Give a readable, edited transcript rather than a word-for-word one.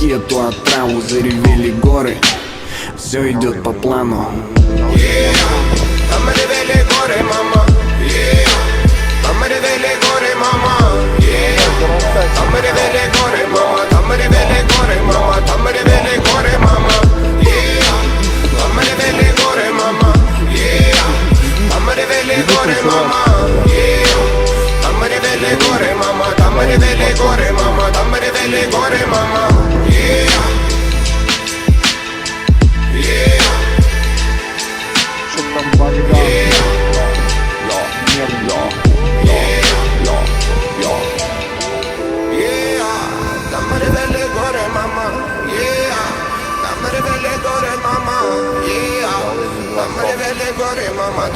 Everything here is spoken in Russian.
Эту отраву заревели горы. Все идет по плану. Там ревели горы, мама. Там ревели горы, мама. Там ревели горы, мама. Там ревели горы, мама. Там ревели горы, мама. Там ревели горы, мама. Там ревели горы, мама. Там ревели горы, мама. Там ревели горы, мама. Там ревели горы, мама. Mama,